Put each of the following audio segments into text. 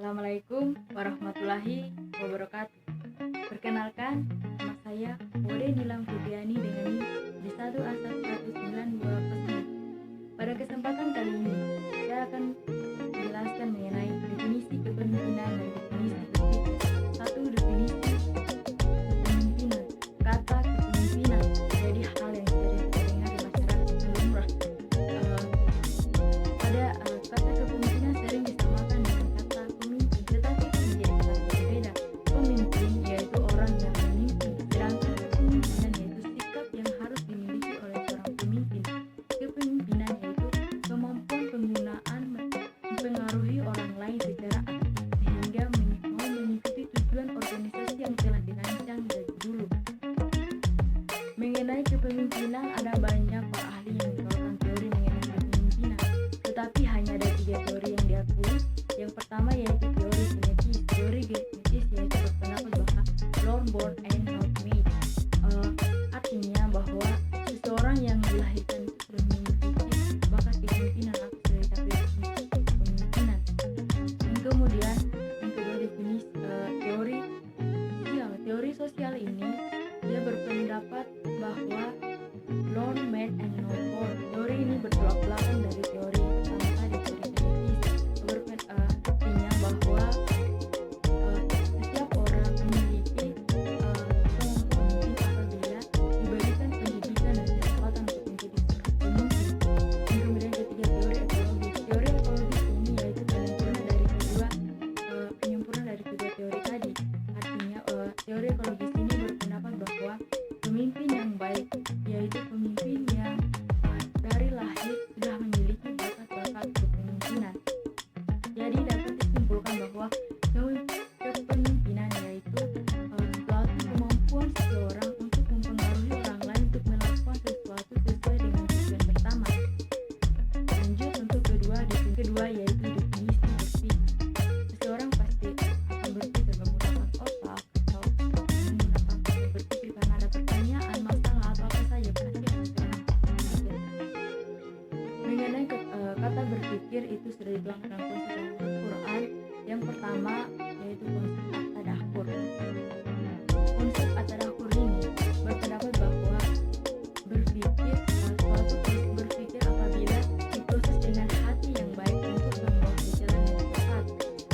Assalamualaikum warahmatullahi wabarakatuh. Perkenalkan, nama saya Wode Nilam Fitriani dengan NIM D1A1192. Pada kesempatan kali ini, saya akan menjelaskan mengenai definisi kepemimpinan dan definisi berpikir. Satu, definisi kepemimpinan. Kata kepemimpinan menjadi hal yang sering terdengar di masyarakat lumrah. Kata kepemimpinan sering disamakan dengan kata pemimpin, tetapi menjadi kata berbeda. Pemimpin yaitu orang yang memimpin, sedangkan kepemimpinan yaitu sikap yang harus dimiliki oleh seorang pemimpin. Kepemimpinan yaitu kemampuan penggunaan mempengaruhi orang lain secara aktif sehingga mau mengikuti tujuan organisasi yang telah dirancang dari dulu. Mengenai kepemimpinan, ada banyak para ahli yang mengeluarkan teori mengenai kepemimpinan, tetapi hanya ada 3 teori yang diakui. Yang pertama yaitu teori genetis. Teori genetis yaitu berpendapat bahwa born born and not made. Artinya bahwa seseorang yang dilahirkan itu memiliki bakat kepemimpinan atau definisi kepemimpinan. Yang kemudian yang kedua definisi teori sosial. Teori sosial ini dia berpendapat bahwa born made and not born. Teori ini bertolak belakang dari teori pertama tadi, teori genetis. Artinya bahwa setiap orang memiliki kemampuan apabila diberikan pendidikan dan kesempatan untuk menjadi seorang pemimpin. Dan kemudian ketiga, teori ekologis. Teori ekologis ini yaitu penyempurna dari kedua teori tadi. Artinya teori ekologis ini berpendapat bahwa pemimpin yang baik yaitu pemimpin yang dari lahir sudah memiliki bakat-bakat kepemimpinan. Jadi dapat disimpulkan bahwa kepemimpinan yaitu suatu kemampuan seseorang untuk mempengaruhi orang lain untuk melakukan sesuatu sesuai dengan tujuan bersama. Lanjut untuk definisi kedua yaitu definisi berpikir. Seseorang pasti akan berpikir menggunakan otak atau menggunakan berpikir karena ada pertanyaan, masalah atau apa saja pasti seseorang berpikir. Mengenai kata berpikir itu sudah dituangkan dalam konsep Al-Quran. Yang pertama yaitu konsep at-tadabbur. Konsep at-tadabbur ini berpendapat bahwa suatu proses berpikir apabila diproses dengan hati yang baik untuk membawa ke jalan yang tepat.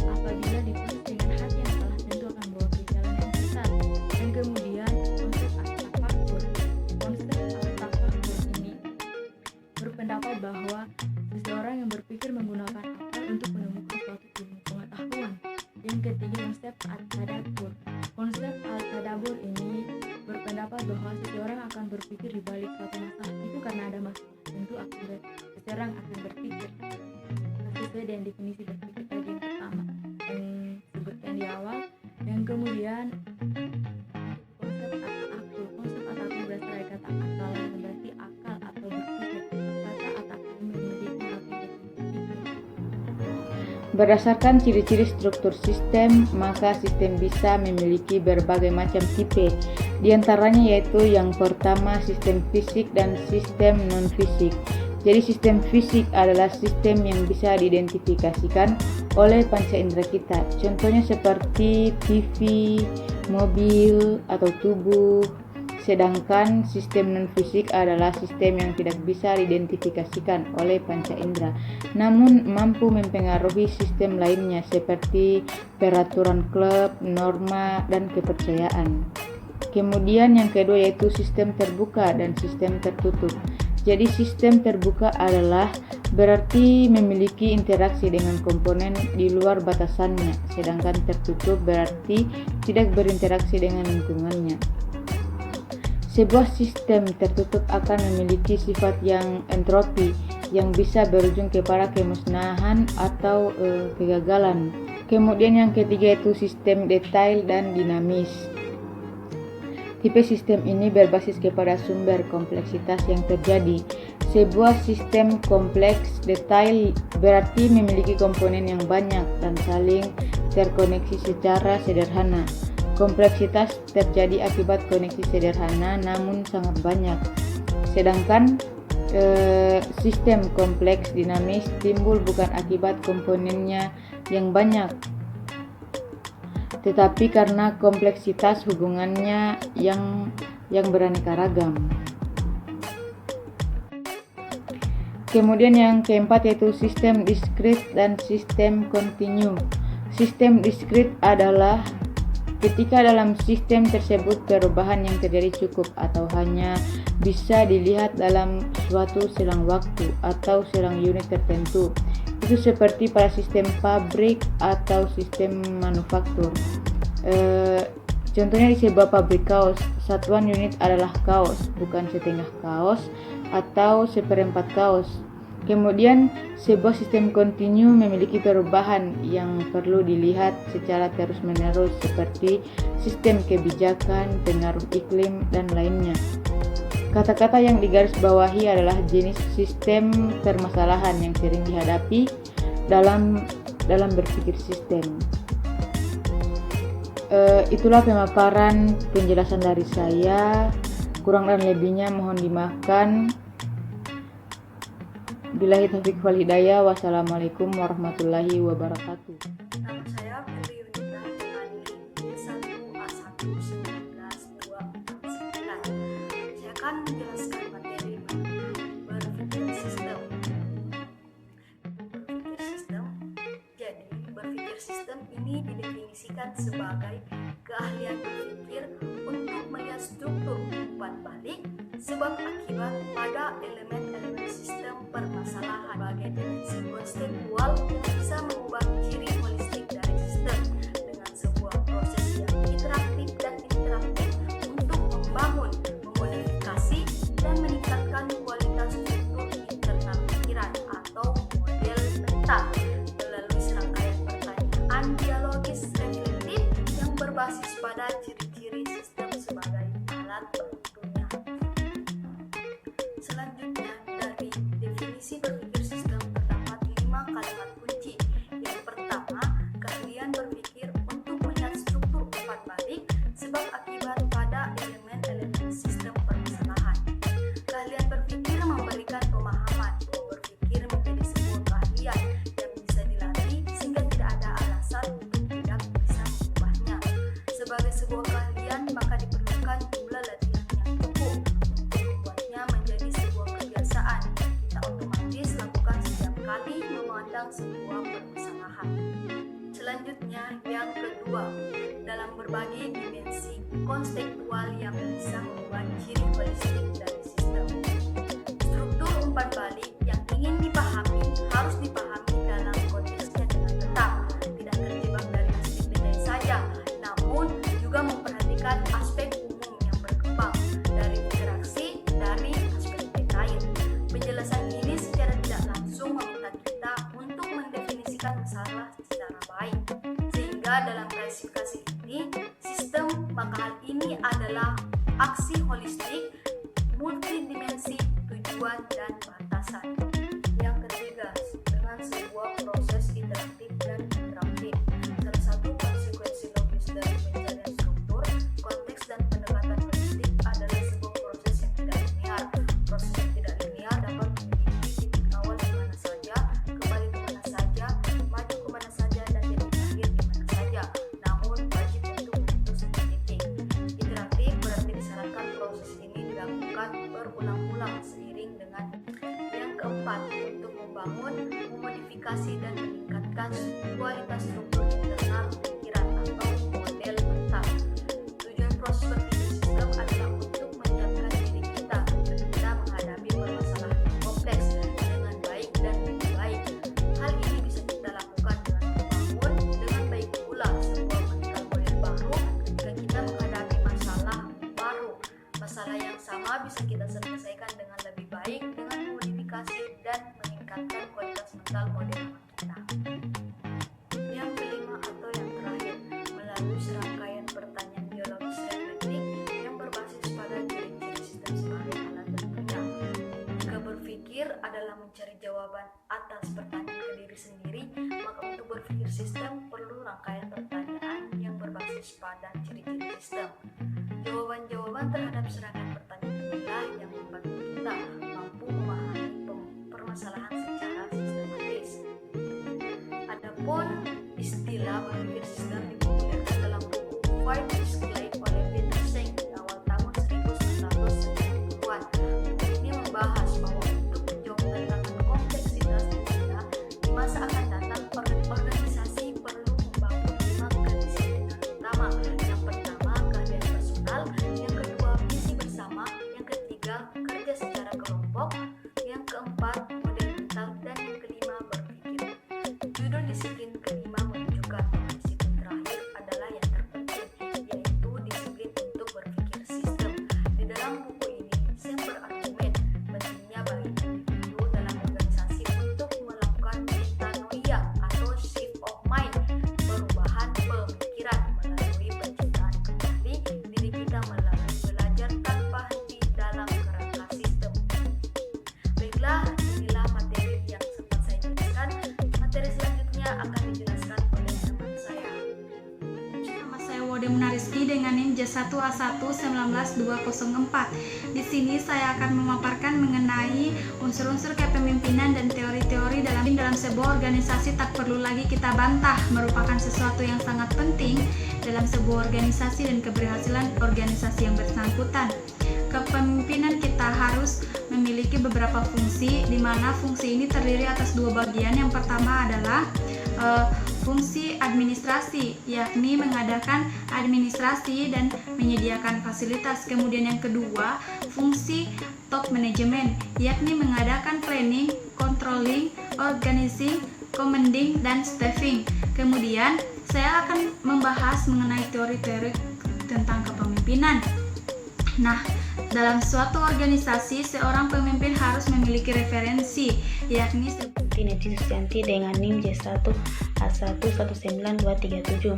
Apabila diproses dengan hati yang salah tentu akan membawa ke jalan yang sesat. Dan kemudian konsep at-tafakkur. Konsep at-tafakkur ini berpendapat bahwa seseorang yang berpikir menggunakan akal untuk menemukan suatu ilmu pengetahuan. Yang ketiga, konsep at-tadabbur. Konsep at-tadabbur ini berpendapat bahwa seseorang akan berpikir di balik suatu masalah itu karena ada masalah. Tentu seseorang akan berpikir sesuai dengan definisi berpikir tadi yang pertama yang disebutkan di awal. Yang kemudian konsep at-akul. Konsep at-akul berasal dari kata akal yang berarti akal atau berpikir. Kata at-akul memiliki arti berpikir. Berdasarkan ciri-ciri struktur sistem, maka sistem bisa memiliki berbagai macam tipe. Di antaranya yaitu yang pertama sistem fisik dan sistem non-fisik. Jadi sistem fisik adalah sistem yang bisa diidentifikasikan oleh panca indera kita. Contohnya seperti TV, mobil, atau tubuh. Sedangkan sistem non-fisik adalah sistem yang tidak bisa diidentifikasikan oleh panca indera, namun mampu mempengaruhi sistem lainnya seperti peraturan klub, norma, dan kepercayaan. Kemudian yang kedua yaitu sistem terbuka dan sistem tertutup. Jadi sistem terbuka adalah berarti memiliki interaksi dengan komponen di luar batasannya, sedangkan tertutup berarti tidak berinteraksi dengan lingkungannya. Sebuah sistem tertutup akan memiliki sifat yang entropi yang bisa berujung kepada kemusnahan atau kegagalan. Kemudian yang ketiga yaitu sistem detail dan dinamis. Tipe sistem ini berbasis kepada sumber kompleksitas yang terjadi. Sebuah sistem kompleks detail berarti memiliki komponen yang banyak dan saling terkoneksi secara sederhana. Kompleksitas terjadi akibat koneksi sederhana namun sangat banyak. Sedangkan sistem kompleks dinamis timbul bukan akibat komponennya yang banyak, tetapi karena kompleksitas hubungannya yang beraneka ragam. Kemudian yang keempat yaitu sistem diskrit dan sistem kontinu. Sistem diskrit adalah ketika dalam sistem tersebut perubahan yang terjadi cukup atau hanya bisa dilihat dalam suatu selang waktu atau selang unit tertentu. Itu seperti pada sistem pabrik atau sistem manufaktur. Contohnya di sebuah pabrik kaos, satuan unit adalah kaos, bukan setengah kaos atau seperempat kaos. Kemudian sebuah sistem kontinu memiliki perubahan yang perlu dilihat secara terus-menerus seperti sistem kebijakan, pengaruh iklim, dan lainnya. Kata-kata yang digarisbawahi adalah jenis sistem permasalahan yang sering dihadapi dalam berpikir sistem. Itulah pemaparan penjelasan dari saya. Kurang dan lebihnya mohon dimaafkan. Billahi taufiq wal hidayah. Wassalamualaikum warahmatullahi wabarakatuh. Nama saya Fitri Yunita dari D1A1192449. Saya akan menjelaskan materi berpikir sistem. Jadi, berpikir sistem ini didefinisikan sebagai keahlian berpikir untuk melihat struktur umpan balik sebab akibat pada elemen-elemen sistem permasalahan sebagai dimensi konseptual yang bisa mengubah ciri holistik dari sistem dengan sebuah proses yang interaktif dan interaktif untuk membangun, memodifikasi, dan meningkatkan kualitas struktur internal pikiran atau model mental melalui serangkaian pertanyaan dialogis reflektif yang berbasis pada ciri-ciri sistem sebagai alat penentunya. Selanjutnya, dari definisi berpikir sistem terdapat 5 kalimat kunci. Yang pertama, keahlian berpikir untuk melihat struktur umpan balik sebab akibat pada elemen-elemen sistem permasalahan. Keahlian berpikir memberikan pemahaman bahwa berpikir menjadi sebuah keahlian yang bisa dilatih sehingga tidak ada alasan untuk tidak bisa mengubahnya. Sebagai sebuah keahlian, maka diperlukan jumlah latihan yang cukup untuk membuatnya menjadi sebuah kebiasaan yang kita otomatis lakukan setiap kali memandang sebuah permasalahan. Selanjutnya, yang kedua, dalam berbagai dimensi konseptual yang bisa membuat ciri holistik dari sistem. Struktur umpan balik yang ingin dipahami harus dipahami dalam konteksnya dengan tetap, tidak terjebak dari aspek detail saja, namun juga memperhatikan aspek umum yang berkembang dari interaksi dari aspek detail. Penjelasan ini secara tidak langsung meminta kita untuk mendefinisikan masalah secara baik, sehingga dalam klasifikasi ini sistem, maka hal ini adalah aksi holistik, multidimensi, tujuan, dan batasan. Yang ketiga, dengan sebuah proses interaktif dan interaktif. Salah satu konsekuensi logis dari pencarian struktur, konteks, dan pendekatan holistik adalah sebuah proses yang tidak linear. Proses yang tidak linear dapat memiliki titik awal di mana saja, kembali ke mana saja, maju ke mana saja, dan jadi akhir di mana saja. Namun wajib untuk menyentuh sebuah titik. Interaktif berarti disarankan proses ini dilakukan berulang-ulang seiring dengan yang keempat, untuk membangun, memodifikasi, dan meningkatkan kualitas struktur internal pikiran atau model mental. Tujuan proses berpikir sistem adalah untuk menyiapkan diri kita ketika menghadapi permasalahan yang kompleks dengan baik dan lebih baik. Hal ini bisa kita lakukan dengan membangun dengan baik pula sebuah mental model baru ketika kita menghadapi masalah baru. Masalah yang sama bisa kita selesaikan dengan lebih baik dengan modifikasi dan meningkatkan kualitas mental model kita. Yang kelima atau yang terakhir, melalui serangkaian pertanyaan dialogis reflektif yang berbasis pada ciri-ciri sistem sebagai alat tentunya. Jika berpikir adalah mencari jawaban atas pertanyaan ke diri sendiri, maka untuk berpikir sistem perlu rangkaian pertanyaan yang berbasis pada ciri-ciri sistem. Jawaban-jawaban terhadap serangkaian pertanyaan inilah yang membantu kita mampu memahami permasalahan secara sistematis. Adapun istilah berpikir sistem dipopulerkan dalam White diklaim oleh Peter Senge di awal tahun 1990-an. Buku ini membahas bahwa untuk menjawab tantangan kompleksitas dunia di masa akan datang, organisasi perlu membangun 5 kedisiplinan utama. Yang pertama, keahlian personal. Yang kedua, visi bersama. Yang ketiga, kerja secara kelompok. Yang keempat, model mental. Dan yang kelima, berpikir. Judul disiplin kelima menunjukkan bahwa disiplin terakhir adalah yang terpenting, yaitu disiplin untuk berpikir sistem. Di dalam buku ini, Sam berargumen pentingnya bagi individu dalam organisasi untuk melakukan metanoia atau shift of mind, perubahan pemikiran melalui penciptaan kembali diri kita melalui belajar tanpa henti dalam kerangka sistem. Baiklah, inilah materi yang sempat saya jelaskan. Materi selanjutnya akan dijelaskan oleh teman saya. Nama saya Wode Munariski dengan NIM J1A1-19204. Di sini saya akan memaparkan mengenai unsur-unsur kepemimpinan dan teori-teori dalam sebuah organisasi. Tak perlu lagi kita bantah, merupakan sesuatu yang sangat penting dalam sebuah organisasi dan keberhasilan organisasi yang bersangkutan. Kepemimpinan kita harus memiliki beberapa fungsi, di mana fungsi ini terdiri atas 2 bagian. Yang pertama adalah fungsi administrasi, yakni mengadakan administrasi dan menyediakan fasilitas. Kemudian yang kedua, fungsi top management, yakni mengadakan planning, controlling, organizing, commanding, dan staffing. Kemudian saya akan membahas mengenai teori-teori tentang kepemimpinan. Nah, dalam suatu organisasi, seorang pemimpin harus memiliki referensi, yakni Neti Susianti dengan NIM J1A1-19237.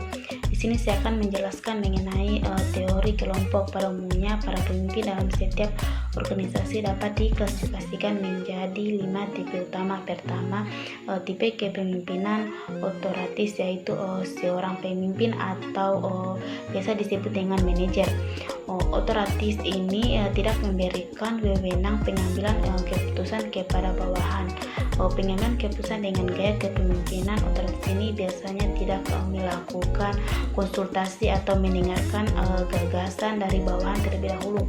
Di sini saya akan menjelaskan mengenai teori kelompok. Pada umumnya, para pemimpin dalam setiap organisasi dapat diklasifikasikan menjadi 5 tipe utama. Pertama, tipe kepemimpinan otoratis, yaitu seorang pemimpin atau biasa disebut dengan manajer. Otoratis ini tidak memberikan wewenang pengambilan keputusan kepada bawahan. Pengambilan keputusan dengan gaya kepemimpinan otoratis ini biasanya tidak melakukan konsultasi atau mendengarkan gagasan dari bawahan terlebih dahulu.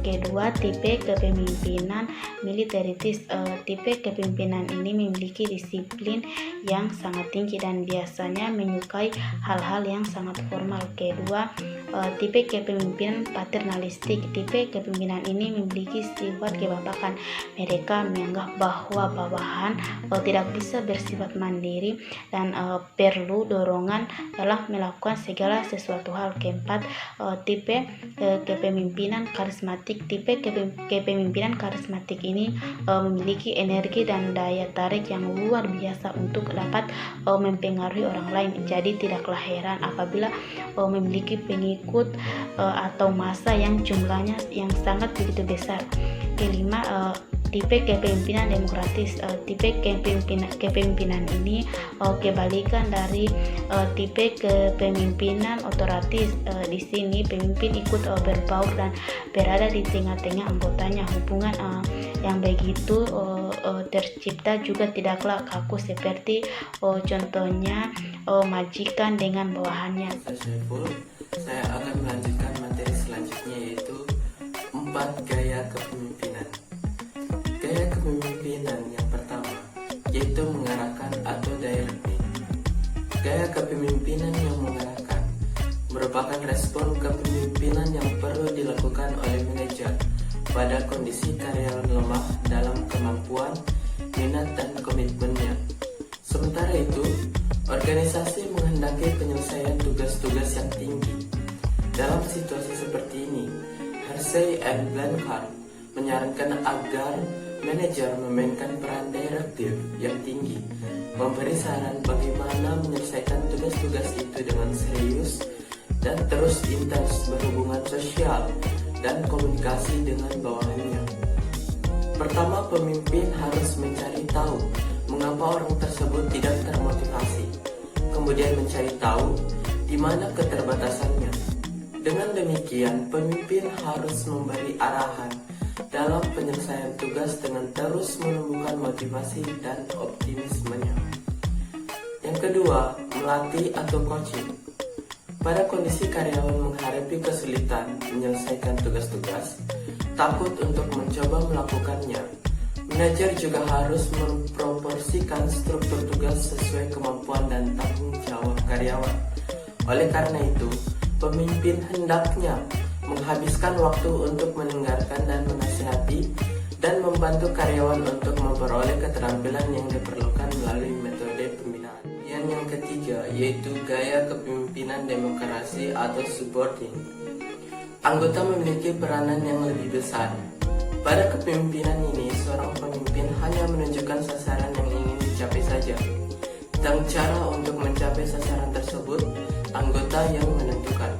Kedua, tipe kepemimpinan militaritis. Tipe kepemimpinan ini memiliki disiplin yang sangat tinggi dan biasanya menyukai hal-hal yang sangat formal. Kedua, tipe kepemimpinan paternalistik. Tipe kepemimpinan ini memiliki sifat kebapakan. Mereka menganggap bahwa bawahan tidak bisa bersifat mandiri dan perlu dorongan dalam melakukan segala sesuatu hal. Keempat, tipe kepemimpinan karismatik. Tipe kepemimpinan karismatik ini memiliki energi dan daya tarik yang luar biasa untuk dapat mempengaruhi orang lain. Jadi tidaklah heran apabila memiliki pengikut atau massa yang jumlahnya yang sangat begitu besar. Kelima, tipe kepemimpinan demokratis. Tipe kepemimpinan ini kebalikan dari tipe kepemimpinan otoratis. Di sini pemimpin ikut berbaur dan berada di tengah-tengah anggotanya. Hubungan yang begitu tercipta juga tidaklah kaku seperti contohnya majikan dengan bawahannya. Saya akan melanjutkan materi selanjutnya, yaitu 4 gaya kepemimpinan. Gaya kepemimpinan yang pertama yaitu mengarahkan atau directing. Gaya kepemimpinan yang mengarahkan merupakan respon kepemimpinan yang perlu dilakukan oleh manajer pada kondisi karyawan lemah dalam kemampuan, minat, dan komitmennya. Sementara itu, organisasi menghendaki penyelesaian tugas-tugas yang tinggi. Dalam situasi seperti ini, Hersey and Blanchard menyarankan agar manajer memainkan peran direktif yang tinggi, memberi saran bagaimana menyelesaikan tugas-tugas itu dengan serius dan terus intens berhubungan sosial dan komunikasi dengan bawahannya. Pertama, pemimpin harus mencari tahu mengapa orang tersebut tidak termotivasi, kemudian mencari tahu di mana keterbatasannya. Dengan demikian, pemimpin harus memberi arahan dalam penyelesaian tugas dengan terus menumbuhkan motivasi dan optimismenya. Yang kedua, melatih atau coaching. Pada kondisi karyawan menghadapi kesulitan menyelesaikan tugas-tugas, takut untuk mencoba melakukannya, manajer juga harus memproporsikan struktur tugas sesuai kemampuan dan tanggung jawab karyawan. Oleh karena itu, pemimpin hendaknya menghabiskan waktu untuk mendengarkan dan menasihati dan membantu karyawan untuk memperoleh keterampilan yang diperlukan melalui metode pembinaan. Yang ketiga yaitu gaya kepemimpinan demokrasi atau subordinate. Anggota memiliki peranan yang lebih besar. Pada kepemimpinan ini, seorang pemimpin hanya menunjukkan sasaran yang ingin dicapai saja. Dan cara untuk mencapai sasaran tersebut, anggota yang menentukan.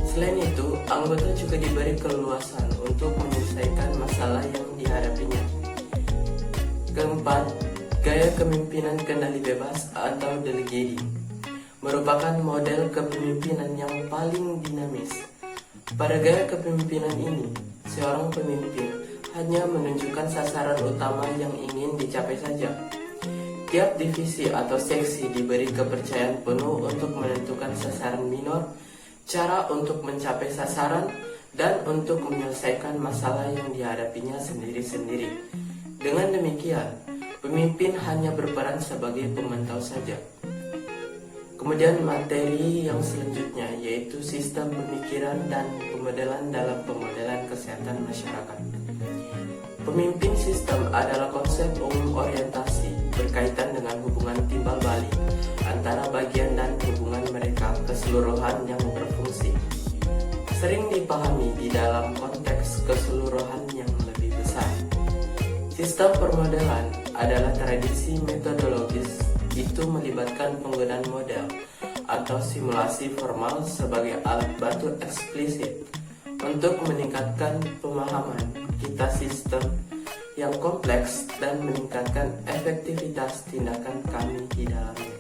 Selain itu, anggota juga diberi keleluasan untuk menyelesaikan masalah yang dihadapinya. Keempat, gaya kepemimpinan kendali bebas atau delegating merupakan model kepemimpinan yang paling dinamis. Pada gaya kepemimpinan ini, seorang pemimpin hanya menunjukkan sasaran utama yang ingin dicapai saja. Tiap divisi atau seksi diberi kepercayaan penuh untuk menentukan sasaran minor, cara untuk mencapai sasaran, dan untuk menyelesaikan masalah yang dihadapinya sendiri-sendiri. Dengan demikian, pemimpin hanya berperan sebagai pemantau saja. Kemudian materi yang selanjutnya yaitu sistem pemikiran dan pemodelan dalam pemodelan kesehatan masyarakat. Pemimpin sistem adalah konsep umum orientasi berkaitan dengan hubungan timbal balik antara bagian dan hubungan mereka keseluruhan yang berfungsi. Sering dipahami di dalam konteks keseluruhan yang lebih besar. Sistem permodelan adalah tradisi metodologis, itu melibatkan penggunaan model atau simulasi formal sebagai alat bantu eksplisit untuk meningkatkan pemahaman kita sistem yang kompleks dan meningkatkan efektivitas tindakan kami di dalamnya.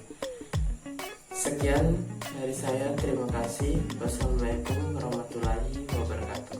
Sekian dari saya, terima kasih. Wassalamualaikum warahmatullahi wabarakatuh.